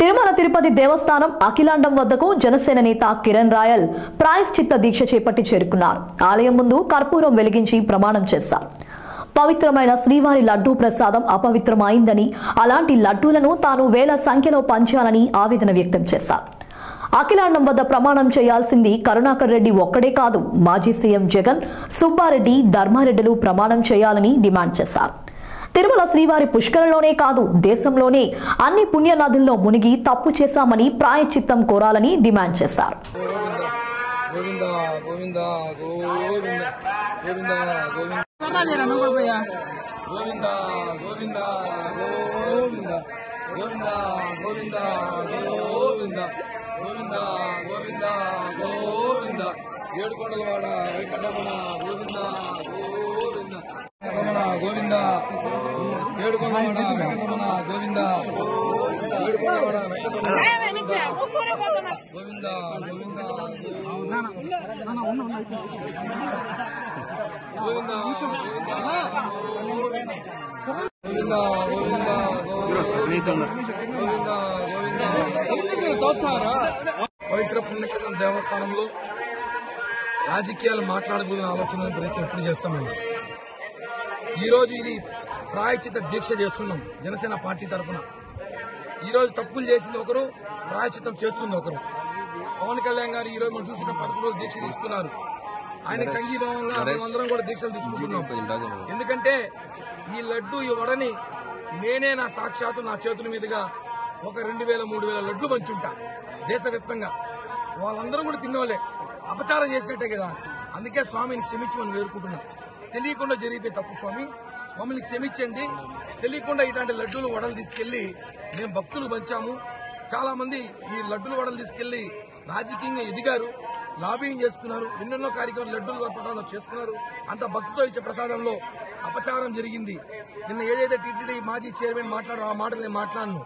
తిరుమల తిరుపతి దేవస్థానం అఖిలాండం వద్దకు జనసేన నేత కిరణ్ రాయల్ ప్రాయశ్చిత్త దీక్ష చేపట్టి చేరుకున్నారు. ఆలయం ముందు కర్పూరం వెలిగించి ప్రమాణం చేశారు. పవిత్రమైన శ్రీవారి లడ్డూ ప్రసాదం అపవిత్రమైందని, అలాంటి లడ్డూలను తాను వేల సంఖ్యలో పంచాలని ఆవేదన వ్యక్తం చేశారు. అఖిలాండం వద్ద ప్రమాణం చేయాల్సింది కరుణాకర్ రెడ్డి ఒక్కడే కాదు, మాజీ సీఎం జగన్, సుబ్బారెడ్డి, ధర్మారెడ్డిలు ప్రమాణం చేయాలని డిమాండ్ చేశారు. తిరుమల శ్రీవారి పుష్కరంలోనే కాదు, దేశంలోనే అన్ని పుణ్యనదుల్లో మునిగి తప్పు చేశామని ప్రాయశ్చిత్తం కోరాలని డిమాండ్ చేశారు. ఏడుకొండలవాడ వెంకటరమణ గోవింద గోవింద రమణ గోవింద ఏడుకొండలవాడ వెంకటరమణ గోవింద ఏడుకొండలవాడ వెంకటరమణ గోవింద గోవింద గోవింద పవిత్ర పుణ్యక్షేత్రం దేవస్థానంలో రాజకీయాలు మాట్లాడకూడదని ఆలోచన ప్రయత్నం ఎప్పుడు చేస్తామండి. ఈరోజు ఇది ప్రాయశ్చిత్త దీక్ష చేస్తున్నాం జనసేన పార్టీ తరఫున. ఈరోజు తప్పులు చేసింది ఒకరు, ప్రాయశ్చిత్తం చేస్తుంది ఒకరు. పవన్ కళ్యాణ్ గారు ఈరోజు మనం చూసిన 11 రోజులు దీక్ష తీసుకున్నారు. ఆయనకు సంఘీభావంగా మేమందరం కూడా దీక్షలు తీసుకుంటున్నాం. ఎందుకంటే ఈ లడ్డు ఈ వడని నేనే నా సాక్షాత్తు నా చేతుల మీదుగా ఒక 2000, 3000 లడ్లు పంచుంటా దేశవ్యాప్తంగా. వాళ్ళందరూ కూడా తిన్నోళ్లే, అపచారం చేసినట్టే కదా. అందుకే స్వామిని క్షమించి మనం వేడుకుంటున్నాం. తెలియకుండా జరిగిపోయి తప్పు స్వామి, మమ్మల్ని క్షమించండి. తెలియకుండా ఇలాంటి లడ్డూలు వడలు తీసుకెళ్లి మేము భక్తులు పంచాము. చాలా మంది ఈ లడ్డూలు వడలు తీసుకెళ్లి రాజకీయంగా ఎదిగారు, లాబింగ్ చేసుకున్నారు, ఎన్నెన్నో కార్యక్రమాలు లడ్డూలు ప్రసాదం చేసుకున్నారు. అంత భక్తితో ఇచ్చే ప్రసాదంలో అపచారం జరిగింది. నిన్న ఏదైతే టీటీడీ మాజీ చైర్మన్ మాట్లాడారో ఆ మాటలు నేను మాట్లాడను.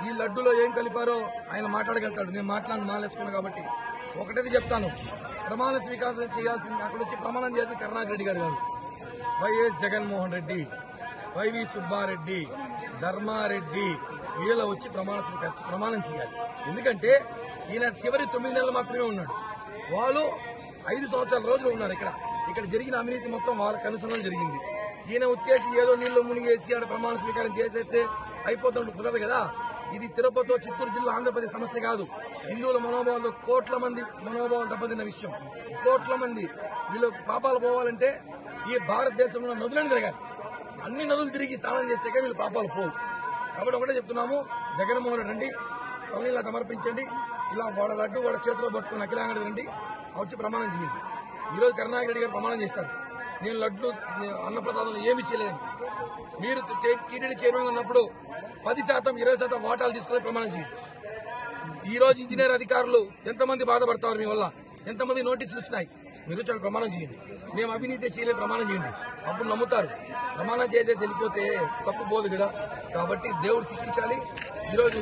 ఈ లడ్డూలో ఏం కలిపారో ఆయన మాట్లాడగలుగుతాడు, నేను మాట్లాడను, మాలేసుకున్నాను. కాబట్టి ఒకటేది చెప్తాను, ప్రమాణ స్వీకారం చేయాల్సింది అక్కడ వచ్చి ప్రమాణం చేయాల్సింది కరుణాకర్ రెడ్డి గారు కాదు, వైఎస్ జగన్మోహన్ రెడ్డి, వైవి సుబ్బారెడ్డి, ధర్మారెడ్డి వీళ్ళ వచ్చి ప్రమాణం చేయాలి. ఎందుకంటే ఈయన చివరి 9 నెలలు మాత్రమే ఉన్నాడు, వాళ్ళు 5 సంవత్సరాల రోజులు ఉన్నారు. ఇక్కడ జరిగిన అవినీతి మొత్తం వాళ్ళకి అనుసరణ జరిగింది. ఈయన వచ్చేసి ఏదో నీళ్లు మునిగేసి ఆడ ప్రమాణ స్వీకారం చేసేస్తే అయిపోతుంటే కుదరదు కదా. ఇది తిరుపతి, చిత్తూరు జిల్లా, ఆంధ్రప్రదేశ్ సమస్య కాదు. హిందువుల మనోభావాలు కోట్ల మంది మనోభావాలు దెబ్బతిన్న విషయం. కోట్ల మంది వీళ్ళు పాపాలు పోవాలంటే ఈ భారతదేశంలో నదులను తిరగాలి. అన్ని నదులు తిరిగి స్నానం చేస్తే వీళ్ళు పాపాలు పోవు. కాబట్టి ఒకటే చెప్తున్నాము, జగన్మోహన్ రెడ్డి రండి, తల్లిలా సమర్పించండి. ఇలా వాడ లడ్డు వాడ చేతిలో పట్టుకుని అఖిలాంగడి రండి, వచ్చి ప్రమాణం చేయండి. ఈరోజు కరుణాకర్ రెడ్డి గారు ప్రమాణం చేస్తారు, నేను లడ్లు అన్నప్రసాదంలో ఏమీ చేయలేదని. మీరు టీటీడీ చైర్మన్ ఉన్నప్పుడు 10%, 20% వాటాలు తీసుకుని ప్రమాణం చేయండి. ఈ రోజు ఇంజనీర్ అధికారులు ఎంతమంది బాధపడతారు మీ వల్ల, ఎంతమంది నోటీసులు వచ్చినాయి. మీరు చాలా ప్రమాణం చేయండి, మేము అవినీతి చేయలేదు ప్రమాణం చేయండి, అప్పుడు నమ్ముతారు. ప్రమాణం చేసేసి వెళ్ళిపోతే తప్పు పోదు కదా. కాబట్టి దేవుడు శిక్షించాలి. ఈరోజు